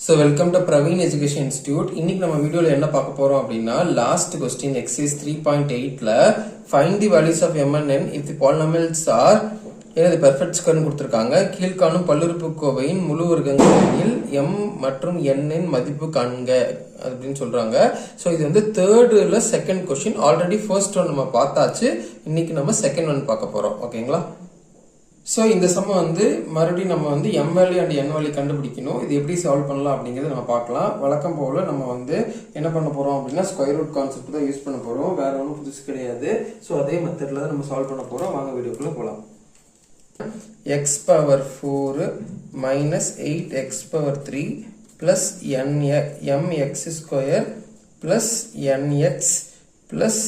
So welcome to Praveen Education Institute. இன்னைக்கு நம்ம வீடியோல என்ன பார்க்க போறோம் அப்படின்னா last question exercise 3.8ல find the values of m and n if the polynomials are எனது பெர்ஃபெக்ட் ஸ்கொயர்னு கொடுத்திருக்காங்க. கீழ்காணும் பல்லுறுப்புக்கோவையின் முழு வர்க்கங்களில் m மற்றும் n இன் மதிப்பு காண்க அப்படின்னு சொல்றாங்க. சோ இது வந்து தேர்ட்ல second question. Already first one நம்ம பார்த்தாச்சு. இன்னைக்கு நம்ம செகண்ட் ஒன் பார்க்க போறோம். ஓகேங்களா? சோ இந்த சம் வந்து மறுபடியும் நம்ம வந்து m value and n value கண்டுபிடிக்கணும். இது எப்படி சால்வ் பண்ணலாம் அப்படிங்கறத நம்ம பார்க்கலாம். வழக்கம் போல நம்ம வந்து என்ன பண்ண போறோம் அப்படின்னா ஸ்கொயர் ரூட் கான்செப்ட் தான் யூஸ் பண்ண போறோம். வேற ஒன்றும் புதுசு கிடையாது. சோ அதே மெத்தட்ல தான் நம்ம சால்வ் பண்ண போறோம். வாங்க வீடியோக்குள்ள போலாம். x power 4 minus 8x power 3 plus mx square plus nx plus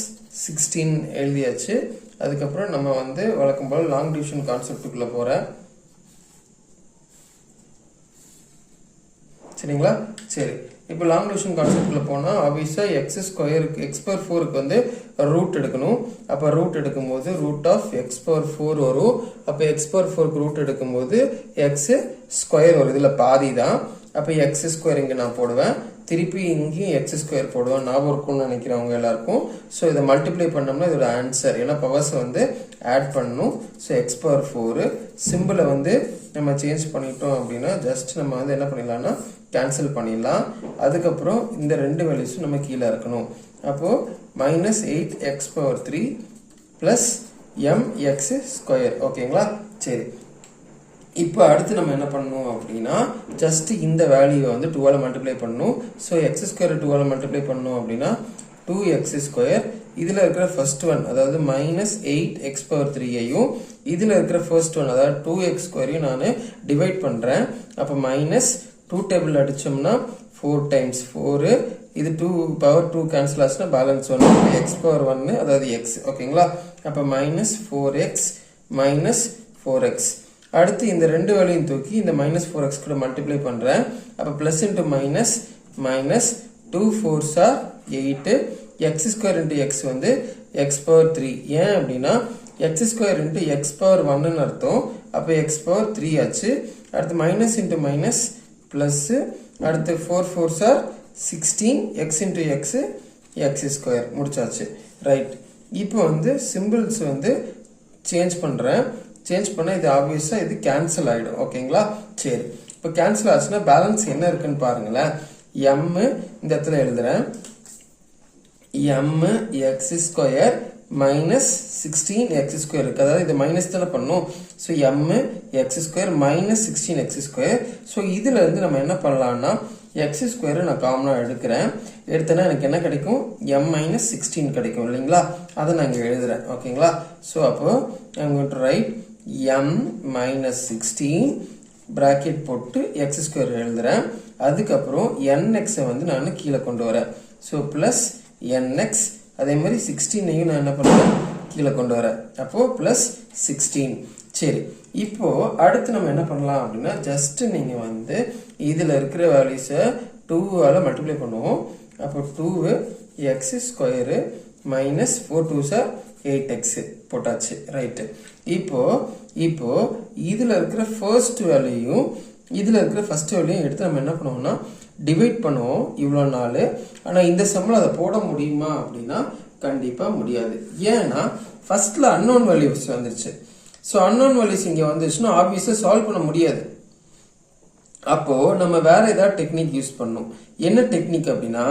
16 எழுதியாச்சு. அதுக்கப்புறம் நம்ம வந்து வழக்கம் போல லாங் டிவிஷன் கான்செப்டுக்குள்ள போறேன். சரிங்களா? சரி, இப்போ லாங் டிவிஷன் கான்செப்ட்ல போனா ஆப்வியஸா x ஸ்கொயருக்கு x பவர் 4க்கு வந்து ரூட் எடுக்கணும். அப்ப ரூட் எடுக்கும்போது ரூட் ஆஃப் x பவர் 4 வரும். அப்ப x பவர் 4க்கு ரூட் எடுக்கும்போது x ஸ்கொயர் வரும். இதுல பாதி தான். அப்ப x ஸ்கொயர் இங்க நான் போடுவேன். திருப்பி இங்கேயும் x ஸ்கொயர் போடுவேன். ஞாபகம் இருக்கும்னு நினைக்கிறவங்க எல்லாருக்கும். ஸோ இதை மல்டிப்ளை பண்ணோம்னா இதோட ஆன்சர். ஏன்னா பவர்ஸ் வந்து ஆட் பண்ணணும். ஸோ x பவர் 4 சிம்பிளை வந்து நம்ம சேஞ்ச் பண்ணிட்டோம் அப்படின்னா ஜஸ்ட் நம்ம வந்து என்ன பண்ணிடலாம்னா கேன்சல் பண்ணிடலாம். அதுக்கப்புறம் இந்த ரெண்டு வேல்யூஸும் நம்ம கீழே இருக்கணும். அப்போ minus 8x power 3 plus mx square. ஓகேங்களா? சரி, இப்போ அடுத்து நம்ம என்ன பண்ணணும் அப்படின்னா ஜஸ்ட் இந்த வேல்யூவை வந்து 2ஆல மல்டிப்ளை பண்ணணும். ஸோ எக்ஸ் ஸ்கொயர் 2ஆல மல்டிப்ளை பண்ணணும் அப்படின்னா 2x ஸ்கொயர். இதுல இருக்கிற ஃபர்ஸ்ட் ஒன் அதாவது மைனஸ் 8x பவர் 3ஐயும் இதுல இருக்கிற ஃபர்ஸ்ட் ஒன் அதாவது 2x ஸ்கொயரையும் நான் டிவைட் பண்றேன். அப்போ மைனஸ் 2 டேபிள் அடிச்சோம்னா 4 டைம்ஸ் 4, இது 2 பவர் 2 கேன்சல் ஆச்சுன்னா பேலன்ஸ் 1, x பவர் 1 அதாவது x. ஓகேங்களா? அப்போ மைனஸ் 4x மைனஸ் 4x. அடுத்து இந்த ரெண்டு வேல்யூயும் தூக்கி இந்த மைனஸ் 4x கூட மல்டிப்ளை பண்றேன். அப்ப plus into minus minus 2 4s are 8 x square into x வந்து x பவர் 3. ஏன் அப்படின்னா x square into x power 1 அர்த்தம். அப்ப x பவர் 3 ஆச்சு. அடுத்து மைனஸ் இன்டு மைனஸ் பிளஸ், அடுத்து 4 4s are 16 x into x square. முடிச்சாச்சு. ரைட், இப்போ வந்து சிம்பிள்ஸ் வந்து சேஞ்ச் பண்றேன். சேஞ்ச் பண்ணா இது ஆப்வியஸா இது கேன்சல் ஆயிடும். ஓகேங்களா? சரி, இப்போ கேன்சல் ஆச்சுன்னா பேலன்ஸ் என்ன இருக்குன்னு பாருங்களேன். m இந்த இடத்துல எழுதுறேன். m x square minus 16x square இருக்கு. அதாவது இது மைனஸ் தானே பண்ணும். So m x square minus 16x square. So இதுல இருந்து நம்ம என்ன பண்ணலாம்னா x ஸ்கொயர் நான் காமனா எடுக்கிறேன். எடுத்தேன்னா எனக்கு என்ன கிடைக்கும்? m மைனஸ் 16 கிடைக்கும் இல்லைங்களா? அதை நான் இங்க எழுதுறேன். ஓகேங்களா? ஸோ அப்போ I'm going to write m minus 16 bracket போட்டு x ஸ்கொயர் எழுதுறேன். அதுக்கப்புறம் nx வந்து நான் கீழே கொண்டு வரேன். ஸோ பிளஸ் nx, அதே மாதிரி 16ஐயும் நான் என்ன பண்றேன் கீழே கொண்டு வரேன். அப்போ பிளஸ் 16. சரி, இப்போ அடுத்து நம்ம என்ன பண்ணலாம் அப்படின்னா ஜஸ்ட் நீங்க வந்து இதுல இருக்கிற வேல்யூஸை 2ஆல மல்டிப்ளை பண்ணுவோம். அப்போ 2x square minus 4 2s are 8x போட்டாச்சு. ரைட், இப்போ இதுல இருக்கிற ஃபர்ஸ்ட் வேல்யூயும் இதுல இருக்கிற ஃபர்ஸ்ட் வேல்யூயும் எடுத்து நம்ம என்ன பண்ணுவோம்னா டிவைட் பண்ணுவோம் இவ்வளவு நாள். ஆனா இந்த சம்ல அதை போட முடியுமா அப்படின்னா கண்டிப்பா முடியாது. ஏன்னா ஃபர்ஸ்ட்ல அன்னோன் வேல்யூஸ் வந்துருச்சு. ஸோ அன்னோன் வேல்யூஸ் இங்க வந்துச்சுன்னா ஆப்வியஸா சால்வ் பண்ண முடியாது. அப்போ நம்ம வேற ஏதாவது டெக்னிக் யூஸ் பண்ணணும். என்ன டெக்னிக் அப்படின்னா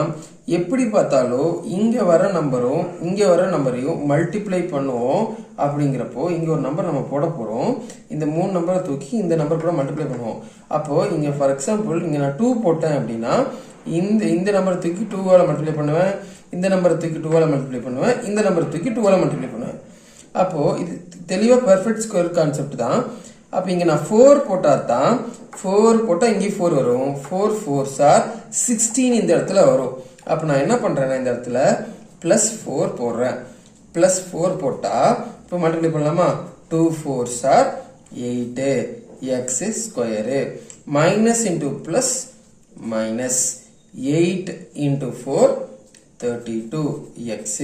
எப்படி பார்த்தாலும் இங்க வர நம்பரும் இங்க வர நம்பரையும் மல்டிப்ளை பண்ணுவோம். அப்படிங்கிறப்போ இங்க ஒரு நம்பர் நம்ம போட போறோம். இந்த 3 நம்பரை தூக்கி இந்த நம்பர் கூட மல்டிப்ளை பண்ணுவோம். அப்போ இங்க ஃபார் எக்ஸாம்பிள் இங்க நான் 2 போட்டேன் அப்படின்னா இந்த நம்பரை தூக்கி 2ஆல மல்டிப்ளை பண்ணுவேன். இந்த நம்பரை தூக்கி 2ஆல மல்டிப்ளை பண்ணுவேன். இந்த நம்பரை தூக்கி 2ஆல மல்டிப்ளை பண்ணுவேன். அப்போ இது தெளிவா பெர்ஃபெக்ட் ஸ்கொயர் கான்செப்ட் தான். அப்ப இங்க நான் 4 போட்டா தான் 4 போட்டா இங்கே 4 வரும். 4 4s are 16 இந்த இடத்துல வரும். அப்ப நான் என்ன பண்றேன்னா இந்த இடத்துல பிளஸ் 4 போடுறேன். பிளஸ் 4 போட்டா இப்போ மல்டிப்ளை பண்ணலாமா? 2 4s are 8 x square minus into plus minus 8 into 4 32 x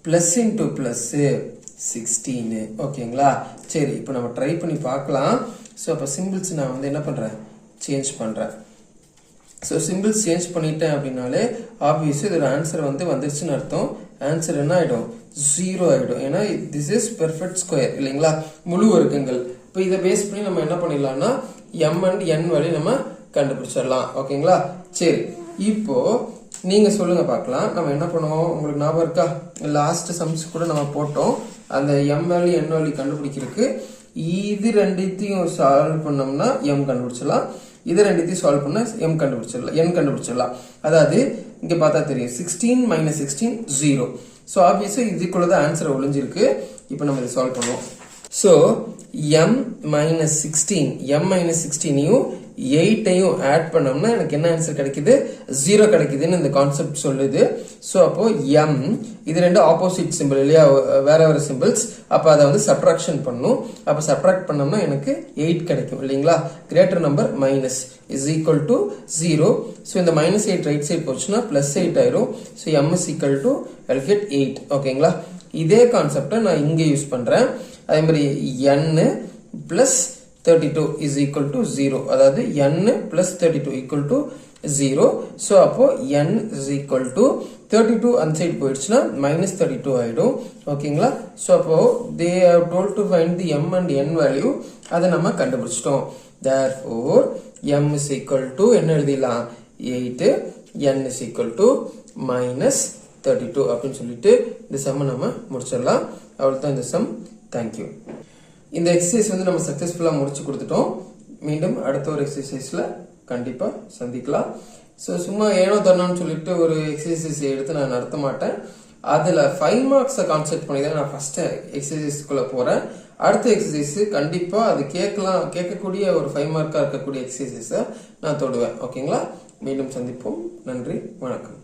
plus into plus 16. ஓகேங்களா? சரி, இப்போ நம்ம ட்ரை பண்ணி பார்க்கலாம். ஸோ அப்போ சிம்பிள்ஸ் நான் வந்து என்ன பண்றேன் சேஞ்ச் பண்றேன். ஸோ சிம்பிள்ஸ் சேஞ்ச் பண்ணிட்டேன் அப்படின்னாலே ஆப்வியஸ் இது ஒரு ஆன்சர் வந்து வந்துருச்சுன்னு அர்த்தம். ஆன்சர் என்ன ஆயிடும்? 0 ஆயிடும். ஏன்னா திஸ் இஸ் பெர்ஃபெக்ட் ஸ்கொயர் இல்லைங்களா, முழு வர்க்கங்கள். இப்போ இதை பேஸ் பண்ணி நம்ம என்ன பண்ணிடலாம்னா m and n வேல்யூ நம்ம கண்டுபிடிச்சிடலாம். ஓகேங்களா? சரி, இப்போ நீங்க சொல்லுங்க பார்க்கலாம். நம்ம என்ன பண்ணுவோம், உங்களுக்கு ஞாபகம் இருக்கா? லாஸ்ட் சம்ஸ் கூட நம்ம போட்டோம். அந்த m வேல்யூ n வேல்யூ கண்டுபிடிக்கிறதுக்கு இது ரெண்டுத்தையும் சால்வ் பண்ணோம்னா m கண்டுபிடிச்சிடலாம், இது ரெண்டுத்தையும் சால்வ் பண்ணா m கண்டுபிடிச்சிடலாம், n கண்டுபிடிச்சிடலாம். அதாவது இங்க பார்த்தா தெரியும் 16 minus 16 0. ஸோ ஆப்வியஸா இதுக்குள்ள தான் ஆன்சர் ஒளிஞ்சிருக்கு. இப்போ நம்ம இதை சால்வ் பண்ணுவோம். ஸோ m minus 16யும் 8ஐயும் ஆட் பண்ணோம்னா எனக்கு என்ன ஆன்சர் கிடைக்குது? 0 கிடைக்குதுன்னு இந்த கான்செப்ட் சொல்லுது. ஸோ அப்போ m இது ரெண்டு ஆப்போசிட் சிம்பிள் இல்லையா, வேற வேற சிம்பிள்ஸ். அப்போ அதை வந்து சப்ட்ராக்ஷன் பண்ணும். அப்போ சப்ட்ராக்ட் பண்ணோம்னா எனக்கு 8 கிடைக்கும் இல்லைங்களா. Greater number minus is equal to 0. So இந்த -8 ரைட் சைட் போச்சுன்னா +8 ஆயிரும். So m is equal to I'll get 8. ஓகேங்களா. இதே கான்செப்டை நான் இங்க யூஸ் பண்றேன். அதே மாதிரி n plus 32 is equal to 0. அதாவது n plus 32 equal to 0. So அப்போ n is equal to 32 அந்த சைடு போயிடுச்சுன்னா -32 ஆயிடும். ஓகேங்களா. So அப்போ they have told to find the m and n value. அதை நம்ம கண்டுபிடிச்சிட்டோம். Therefore m is equal to என்ன எழுதிடலாம்? 8. n is equal to -32 அப்படின்னு சொல்லிட்டு இந்த சம் நம்ம முடிச்சிடலாம். அவ்வளவுதான் இந்த சம். தேங்க்யூ. இந்த எக்ஸசைஸ் வந்து நம்ம சக்சஸ்ஃபுல்லா முடிச்சு கொடுத்துட்டோம். மீண்டும் அடுத்த ஒரு எக்ஸசைஸ்ல கண்டிப்பா சந்திக்கலாம். ஸோ சும்மா ஏனோ தரணும்னு சொல்லிட்டு ஒரு எக்ஸசைஸ் எடுத்து நான் நடத்த மாட்டேன். அதுல 5 மார்க்ஸை கான்செப்ட் பண்ணி தான் நான் ஃபர்ஸ்ட் எக்ஸசைஸ்க்குள்ள போறேன். அடுத்த எக்ஸசைஸ் கண்டிப்பா அது கேட்கக்கூடிய ஒரு 5 மார்க்கா இருக்கக்கூடிய எக்ஸசைஸை நான் தொடுவேன். ஓகேங்களா. மீண்டும் சந்திப்போம். நன்றி, வணக்கம்.